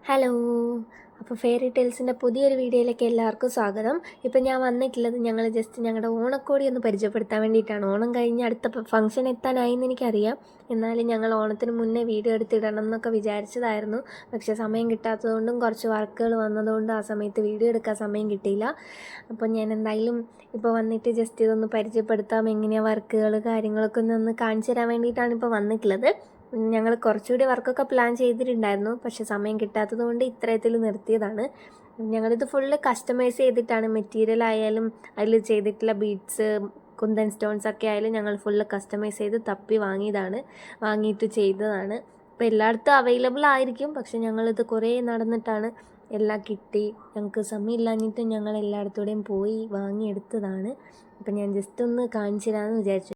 Hello. അപ്പോൾ fairy ടെയിൽസിൻ്റെ പുതിയൊരു വീഡിയോയിലേക്ക് എല്ലാവർക്കും സ്വാഗതം. ഇപ്പം ഞാൻ വന്നിട്ടുള്ളത് ഞങ്ങൾ ജസ്റ്റ് ഞങ്ങളുടെ ഓണക്കോടി ഒന്ന് പരിചയപ്പെടുത്താൻ വേണ്ടിയിട്ടാണ്. ഓണം കഴിഞ്ഞ് അടുത്ത ഫംഗ്ഷൻ എത്താനായി എന്ന് എനിക്കറിയാം. എന്നാലും ഞങ്ങൾ ഓണത്തിന് മുന്നേ വീഡിയോ എടുത്തിടണം എന്നൊക്കെ വിചാരിച്ചതായിരുന്നു. പക്ഷേ സമയം കിട്ടാത്തതുകൊണ്ടും കുറച്ച് വർക്കുകൾ വന്നതുകൊണ്ടും ആ സമയത്ത് വീഡിയോ എടുക്കാൻ സമയം കിട്ടിയില്ല. അപ്പോൾ ഞാൻ എന്തായാലും ഇപ്പോൾ വന്നിട്ട് ജസ്റ്റ് ഇതൊന്ന് പരിചയപ്പെടുത്താം, എങ്ങനെയാണ് വർക്കുകൾ കാര്യങ്ങളൊക്കെ ഒന്ന് കാണിച്ചു തരാൻ വേണ്ടിയിട്ടാണ് ഇപ്പോൾ വന്നിട്ടുള്ളത്. ഞങ്ങൾ കുറച്ചുകൂടി വർക്കൊക്കെ പ്ലാൻ ചെയ്തിട്ടുണ്ടായിരുന്നു, പക്ഷെ സമയം കിട്ടാത്തത് കൊണ്ട് ഇത്തരത്തിൽ നിർത്തിയതാണ്. ഞങ്ങളിത് ഫുള്ള് കസ്റ്റമൈസ് ചെയ്തിട്ടാണ്, മെറ്റീരിയൽ ആയാലും അതിൽ ചെയ്തിട്ടുള്ള ബീഡ്സ് കുന്തൻ സ്റ്റോൺസ് ഒക്കെ ആയാലും ഞങ്ങൾ ഫുള്ള് കസ്റ്റമൈസ് ചെയ്ത് തപ്പി വാങ്ങിയിട്ട് ചെയ്തതാണ്. അപ്പോൾ എല്ലായിടത്തും അവൈലബിൾ ആയിരിക്കും, പക്ഷെ ഞങ്ങളിത് കുറേ നടന്നിട്ടാണ് എല്ലാം കിട്ടി. ഞങ്ങൾക്ക് സമയമില്ലാഞ്ഞിട്ട് ഞങ്ങൾ എല്ലായിടത്തൂടെയും പോയി വാങ്ങിയെടുത്തതാണ്. അപ്പം ഞാൻ ജസ്റ്റ് ഒന്ന് കാണിച്ചു തരാമെന്ന് വിചാരിച്ചു.